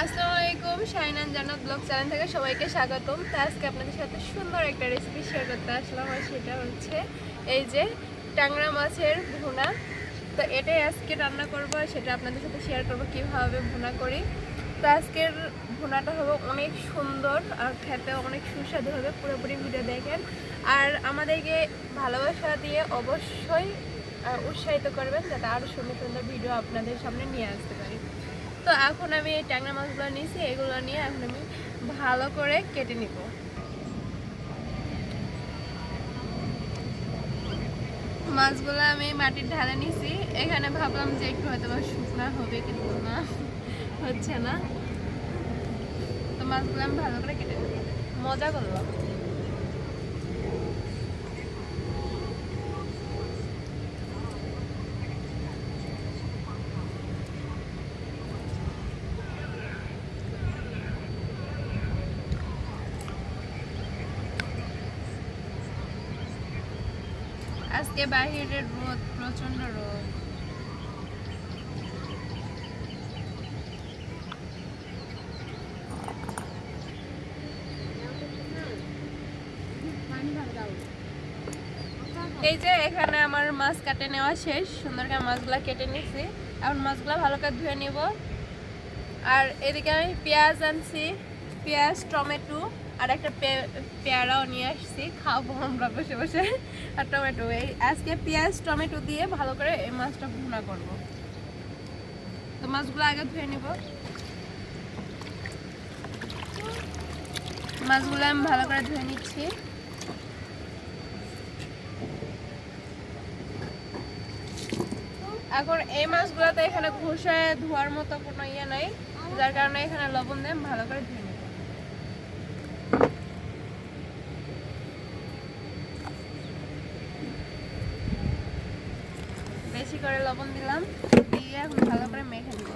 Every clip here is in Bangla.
আসসালামু আলাইকুম, শাহিনান জান্নাত ব্লগ চ্যানেল থেকে সবাইকে স্বাগতম। তো আজকে আপনাদের সাথে সুন্দর একটা রেসিপি শেয়ার করতে আসলাম, আর সেটা হচ্ছে এই যে ট্যাংরা মাছের ভুনা। তো এটাই আজকে রান্না করবো, আর সেটা আপনাদের সাথে শেয়ার করবো কীভাবে ভুনা করি। তো আজকের ভুনাটা হবে অনেক সুন্দর আর খেতে অনেক সুস্বাদু হবে, পুরোপুরি ভিডিও দেখেন। আর আমাদেরকে ভালোবাসা দিয়ে অবশ্যই উৎসাহিত করবেন, যাতে আরও সুন্দর সুন্দর ভিডিও আপনাদের সামনে নিয়ে আসতে পারি। তো এখন আমি এই ট্যাংরা মাছগুলো নিয়েছি, এগুলো নিয়ে এখন আমি ভালো করে কেটে নিব। মাছগুলো আমি মাটির ঢালে নিয়েছি। এখানে ভাবলাম যে একটু হয়তো শুকনা হবে, কিন্তু না, হচ্ছে না। তো মাছগুলো আমি ভালো করে কেটে নেব, মজা করলাম। আজকে বাহিরের রোদ, প্রচন্ড রোদ। এই যে এখানে আমার মাছ কাটে নেওয়া শেষ, সুন্দর করে মাছগুলো কেটে নিয়েছি। এখন মাছগুলো ভালো করে ধুয়ে নিব। আর এদিকে আমি পেঁয়াজ আনছি, পেঁয়াজ, টমেটো আর একটা পেয়ারাও নিয়ে আসছি, খাবো আমরা বসে বসে। আর টমেটো, এই আজকে পেঁয়াজ টমেটো দিয়ে ভালো করে এই মাছটা ভুনা করব। তো মাছগুলো আগে ধুয়ে নিব। মাছগুলো আমি ভালো করে ধুয়ে নিচ্ছি। এখন এই মাছগুলোতে এখানে ঘষে ধোয়ার মতো কোনো ইয়ে নাই, যার কারণে এখানে লবণ দিয়ে ভালো করে ধুয়ে নেব। বেশি করে লবণ দিলাম, দিয়ে এখন ভালো করে মেখে দিব।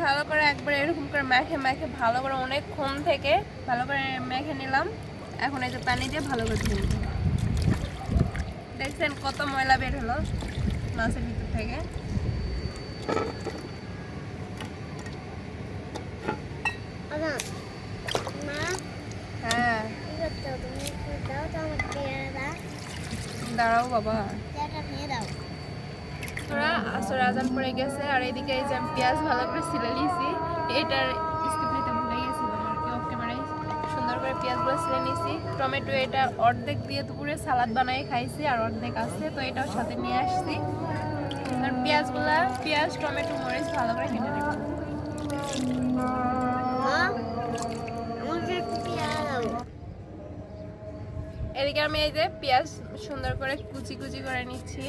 ভালো করে একবার এরকম করে মেখে মেখে ভালো করে অনেকক্ষণ থেকে ভালো করে মেখে নিলাম। এখন এই যে পানি দিয়ে ভালো করে ধুয়ে নিব। দেখছেন কত ময়লা বের হলো মাছের ভিতর থেকে। হ্যাঁ, দাঁড়াও বাবা। আসর আজান পড়ে গেছে, আর এদিকে এই যে আমি পেঁয়াজ ভালো করে ছিলে নিয়েছি। এটার স্কিপ নিতে ভুলে গেছিলাম আর কি, অফ ক্যামেরায় সুন্দর করে পেঁয়াজগুলো ছিলে নিয়েছি। টমেটো এটা অর্ধেক দিয়ে দুপুরে সালাদ বানিয়ে খাইছি, আর অর্ধেক আছে, তো এটাও সাথে নিয়ে আসছি। আর পেঁয়াজগুলা, পেঁয়াজ টমেটো মরিচ ভালো করে কেটে নেব। এদিকে আমি এই যে পেঁয়াজ সুন্দর করে কুচি কুচি করে নিচ্ছি।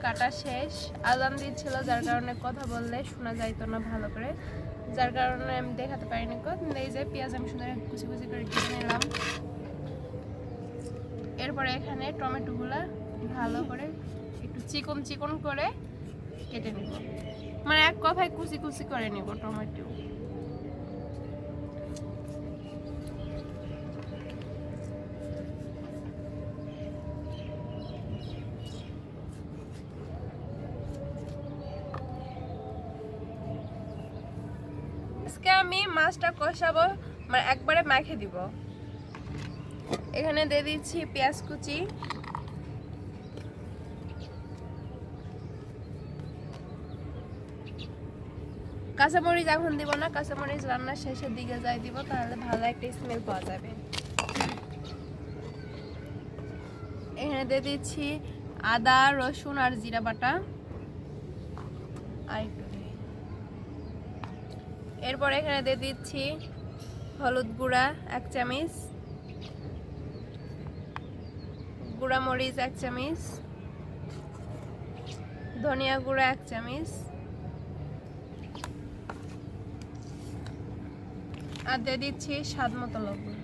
কাটা শেষ, আজান দিচ্ছিল, যার কারণে কথা বললে শোনা যাইতো না ভালো করে, যার কারণে আমি দেখাতে পারিনি। এই যে পেঁয়াজ আমি সুন্দর কুচি কুচি করে কেটে নিলাম। এরপরে এখানে টমেটোগুলা ভালো করে একটু চিকন চিকন করে কেটে নিব, মানে এক কথায় কুচি কুচি করে নিব টমেটো। আজকে আমি মাছটা কষাবো, মানে একবারে মাখে দিব। এখানে দিয়ে দিচ্ছি পেঁয়াজ কুচি, কাঁচামরিচ এখন দিব না, কাঁচামরিচ রান্নার শেষের দিকে যাই দিব, তাহলে ভালো একটা স্মেল পাওয়া যাবে। এখানে দিয়ে দিচ্ছি আদা, রসুন আর জিরা বাটা। আর এরপর এখানে দিয়ে দিচ্ছি হলুদ গুঁড়া 1 চামচ, গুঁড়া মরিচ 1 চামচ, ধনিয়া গুঁড়া 1 চামচ, আর দিয়ে দিচ্ছি স্বাদ মতো লবণ।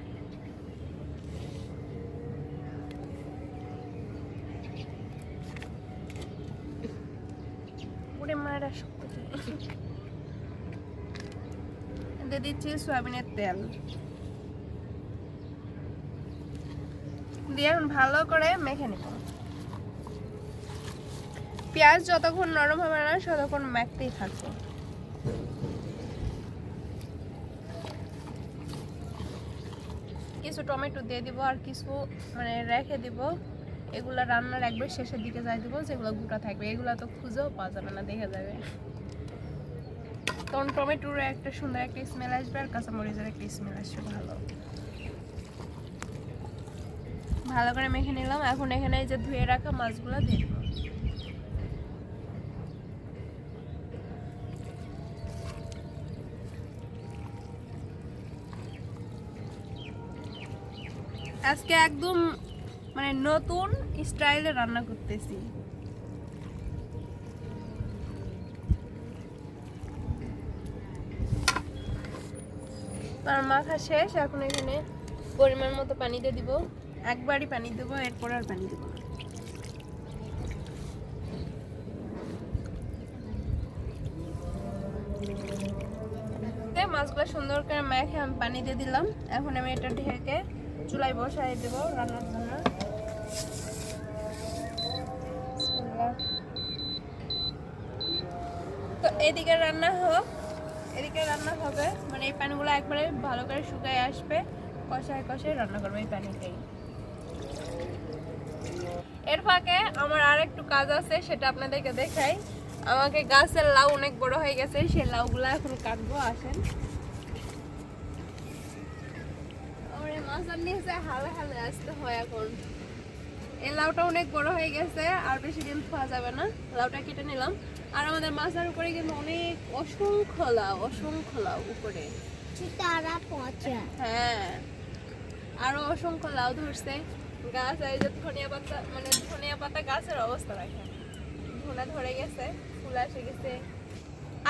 দিয়ে দিচ্ছি সয়াবিনের তেল, দিয়ে এখন ভালো করে মেখে নিব। পেঁয়াজ যতক্ষণ নরম হবে না ততক্ষণ মাখতেই থাকবো। কিছু টমেটো দিয়ে দিব আর কিছু মানে রেখে দিব, এগুলা রান্নার একবার শেষের দিকে যাই দিব, যেগুলো গোটা থাকবে এগুলা তো খুঁজেও পাওয়া যাবে না, দেখা যাবে। তখন টমেটোর একটা সুন্দর একটা স্মেল আসবে আর কাঁচামরিচের একটা স্মেল আসবে। ভালো করে মেখে নিলাম। এখন এখানে এই যে ধুয়ে রাখা মাছগুলো দিয়ে দিব। আজকে একদম মানে নতুন স্টাইলে রান্না করতেছি। আর মাখা শেষ। এখন এখানে পরিমাণ মতো পানি দিয়ে দিব, একবারই পানি দেবো, এরপর আর পানি দেবো না। মাছগুলো সুন্দর করে মেখে আমি পানি দিয়ে দিলাম। এখন আমি এটা ঢেকে চুলায় বসাই দেবো রান্নার জন্য। তো এদিকে রান্না হোক, এদিকে রান্না হবে, মানে এই পানিগুলো একবারে ভালো করে শুকায় আসবে, কষায় কষায় রান্না করবো এই পানিতেই। এর ফাঁকে আমার আর একটু কাজ আছে, সেটা আপনাদেরকে দেখাই। আমাকে গাছের লাউ অনেক বড় হয়ে গেছে, সেই লাউগুলো এখন কাটবো। আসেন। মাছ নিয়েছে হালে হালে আসতে হয় এখন। এই লাউটা অনেক বড় হয়ে গেছে, আর বেশি দিন খাওয়া যাবে না। লাউটা কেটে নিলাম। আর আমাদের মাছের উপরে কিন্তু অনেক অসংখ্য লাউ উপরে। হ্যাঁ, আরো অসংখ্য লাউ ধরছে। গাছ এই যে ধনিয়া পাতা, মানে ধনিয়া পাতা গাছের অবস্থা দেখেন, ধনে ধরে গেছে, ফুল এসে গেছে।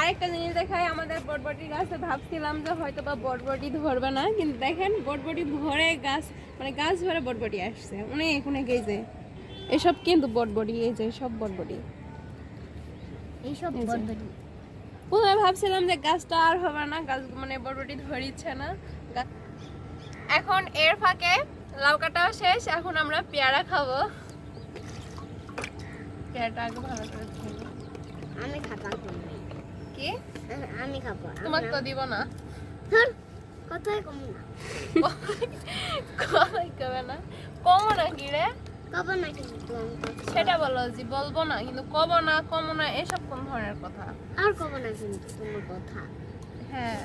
আরেকটা জিনিস দেখাই, আমাদের বটবটি গাছে ভাবছিলাম যে হয়তো বা বটবটি ধরবে না, কিন্তু দেখেন বটবটি ভরে গাছ, মানে গাছ ভরে বটবটি আসছে অনেক এই যে এসব কিন্তু বটবটি, এই যে সব বটবটি, এইসব বটবটি। প্রথমে ভাবছিলাম যে গাছটা আর হবে না, গাছ মানে বটবটি ধরিচ্ছে না। এখন এর ফাঁকে লাউ কাটাও শেষ, এখন আমরা পেয়ারা খাবো। পেয়ারাটা আগে ভালো করে খাবো। আমি খাবো। কি? আমি খাবো। তোমাকে তো দিব না। কথাই কম না। কথাই কবে না? কমো না কি রে? কব না কিন্তু সেটা বলো জি, বলবো না কিন্তু কব না, কমো না, এসব কোন ধরনের কথা? আর কব না কিন্তু তোমার কথা। হ্যাঁ,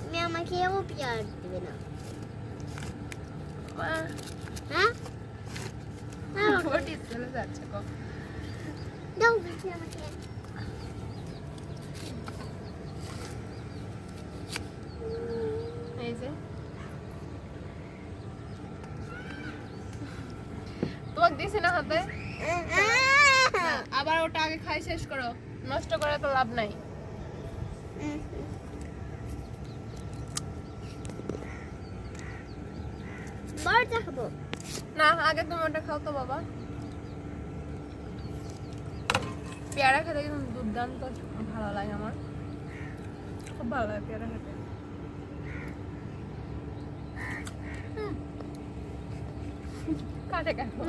তুমি আমাকে এও পেয়ার দিবে না। হ্যাঁ? বটি চলে যাচ্ছে কখন? দাও বেশি আমাকে। এই যে তোমাকে দিছি না হাতে, আবার ওটা আগে খাই শেষ করো, নষ্ট করে তো লাভ নাই। খাবো না, আগে তুমি ওটা খাও তো বাবা। পেয়ারা খেতে কিন্তু দুর্দান্ত ভালো লাগে, আমার খুব ভালো লাগে পেয়ারা খেতে।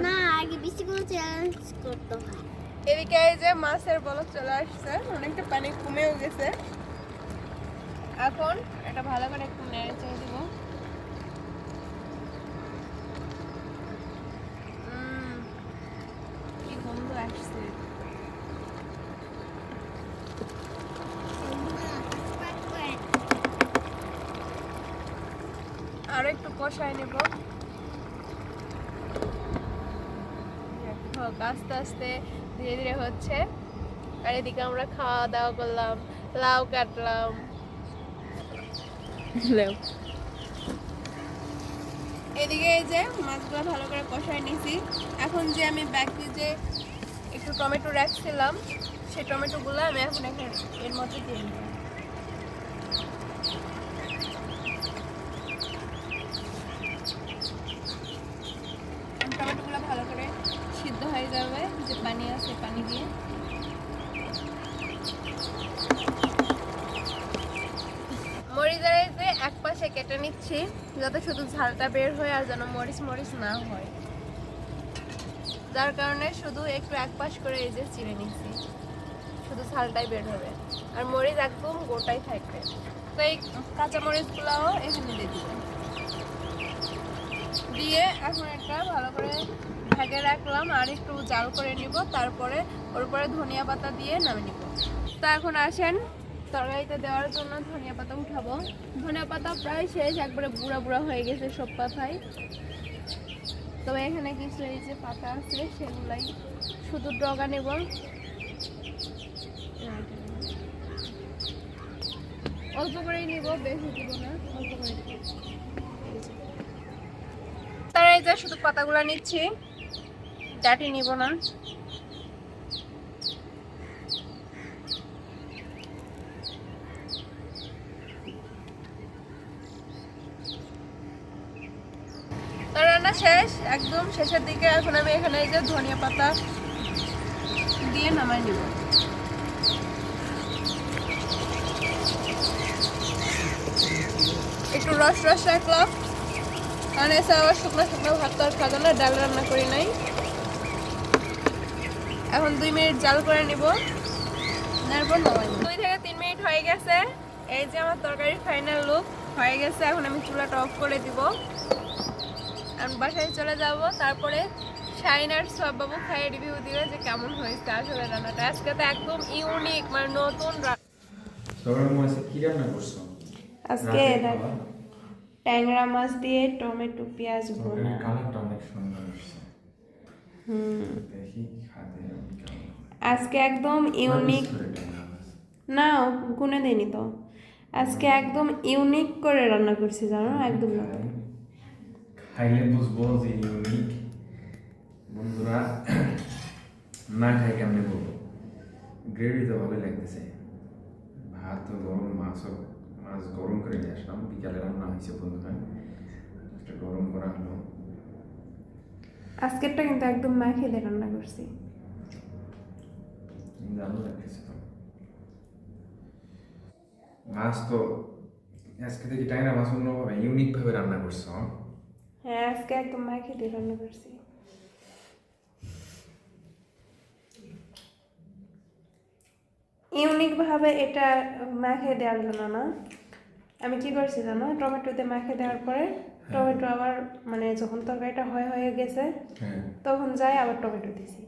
না, আগে বেশি করে চ্যালেঞ্জ করতে হয়। এদিকে এই যে মাছের বলক চলে আসছে, অনেকটা পানি কমেও গেছে। এখন এটা ভালো করে একটু নেড়ে চেড়ে দিব। কি গন্ধ আসছে! আর একটু কষায় নেব। আস্তে আস্তে ধীরে ধীরে হচ্ছে। আর এদিকে আমরা খাওয়া দাওয়া করলাম, লাউ কাটলাম। এদিকে এই যে মাছগুলো ভালো করে কষায় নিয়েছি। এখন যে আমি বাকি যে একটু টমেটো রাখছিলাম, সেই টমেটোগুলো আমি এখন এর মধ্যে দিয়ে দিলাম। টমেটোগুলো ভালো করে সিদ্ধ হয়ে যাবে, যে পানি আছে পানি দিয়ে। মরিচের এই যে এক পাশে কেটে নিচ্ছি, যাতে শুধু ঝালটা বের হয় আর যেন মরিচ মরিচ না হয়। যার কারণে শুধু একটু এক পাশ করে এই যে চিড়ে নিচ্ছি, শুধু ছালটাই বের হবে আর মরিচ একদম গোটাই থাকবে। তো এই কাঁচা মরিচগুলোও এখানে দিয়ে দিব, দিয়ে এখন একটা ভালো করে ঢেকে রাখলাম আর একটু জাল করে নিব, তারপরে ওর উপরে ধনিয়া পাতা দিয়ে নামিয়ে নিব। তো এখন আসেন তরকারিতে দেওয়ার জন্য ধনিয়া পাতা উঠাবো। ধনিয়া পাতা প্রায় শেষ, একবারে বুড়া বুড়া হয়ে গেছে সব পাতায়। তবে এখানে কিছু এই যে পাতা আছে সেগুলাই শুধু ডগা নেব। অল্প করেই নিব, বেশি দিব না, অল্প করে দিব। তার এই যে শুধু পাতাগুলো নিচ্ছি, ডাটি নিব না। রান্না শেষ, একদম শেষের দিকে। এখন আমি এখানে এই যে ধনিয়া পাতা দিয়ে নামাই নিব। একটু রস রস রাখলাম, কারণ এছাড়া শুকনো শুকনো ভাত তো আর খাবো না, ডাল রান্না করি নাই। এখন 2 মিনিট জাল করে নিব, তারপর নামাই নিব। 2 থেকে 3 মিনিট হয়ে গেছে। এই যে আমার তরকারির ফাইনাল লুক হয়ে গেছে। এখন আমি চুলাটা অফ করে দিব, আমি বাসায় চলে যাব। তারপরে শাইন আর সব বাবু খাইয়ে রিভিউ দিবে যে কেমন হয়েছে আসলে রান্নাটা। আজকে তো একদম ইউনিক, মানে নতুন আজকে ট্যাংরা মাছ দিয়ে টমেটো পেঁয়াজ ভুনা। আজকে একদম ইউনিক, না গুনে দেয়নি তো, আজকে একদম ইউনিক করে রান্না করছি জানো, একদম খাইলে বুঝবো যে ইউনিক। বন্ধুরা না খাই কেমনে বলবো, গ্রেভি তো ভালো লাগতেছে, ভাত তো গরম, মাছ গরম করে নিয়ে আসলাম, বিকালে রান্না হয়েছে বন্ধুরা, গরম করা হলো। আজকেরটা কিন্তু একদম মাখিয়ে দিয়ে রান্না করছি, ভালো লাগতেছে। তো মাছ তো আজকে দেখি টাইনা মাছ অন্যভাবে ইউনিক ভাবে রান্না করছো। হ্যাঁ আজকে একদম মাখিয়ে দিয়ে রান্না করছি। ইউনিক ভাবে এটা মাখিয়ে দেওয়ার জন্য না, আমি কি করছি জানো, টমেটোতে মাখিয়ে দেওয়ার পরে টমেটো আবার মানে যখন তরকারিটা হয়ে গেছে তখন যাই আবার টমেটো দিছি।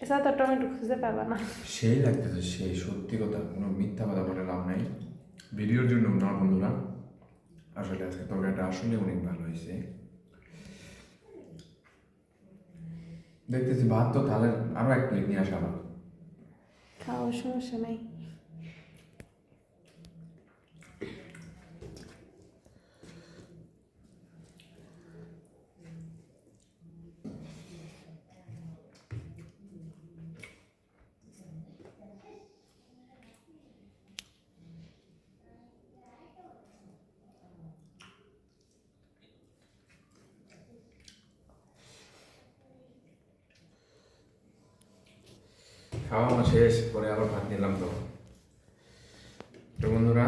এছাড়া তো টমেটো খুঁজে পাবা না। সেই লাগতেছে, সেই সত্যি কথা, কোনো মিথ্যা কথা বলে লাভ নাই ভিডিওর জন্য না বন্ধুরা। আসলে আজকে তরকারিটা আসলে অনেক ভালো হয়েছে। দেখতেছি ভাত তো, তাহলে আরো 1 প্লেট নিয়ে আসা আবার খাওয়ার সমস্যা নাই। খাওয়া আমার শেষ, পরে আবার ভাত নিলাম। তো বন্ধুরা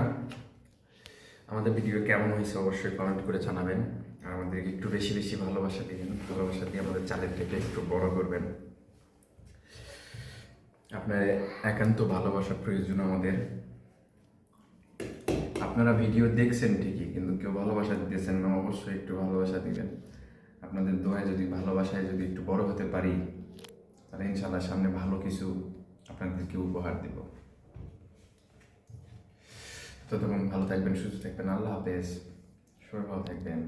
আমাদের ভিডিও কেমন হয়েছে অবশ্যই কমেন্ট করে জানাবেন, আর আমাদেরকে একটু বেশি বেশি ভালোবাসা দিবেন। ভালোবাসা দিয়ে আমাদের চ্যানেলটাকে একটু বড় করবেন। আপনার একান্ত ভালোবাসার প্রয়োজন আমাদের। আপনারা ভিডিও দেখছেন ঠিকই, কিন্তু কেউ ভালোবাসা দিতেছেন না, অবশ্যই একটু ভালোবাসা দিবেন। আপনাদের দোয়ায় যদি, ভালোবাসায় যদি একটু বড় হতে পারি, তাহলে ইনশাল্লাহ সামনে ভালো কিছু আপনাদেরকে উপহার দেব। ততক্ষণ ভালো থাকবেন, সুস্থ থাকবেন। আল্লাহ হাফেজ, সবাই ভালো থাকবেন।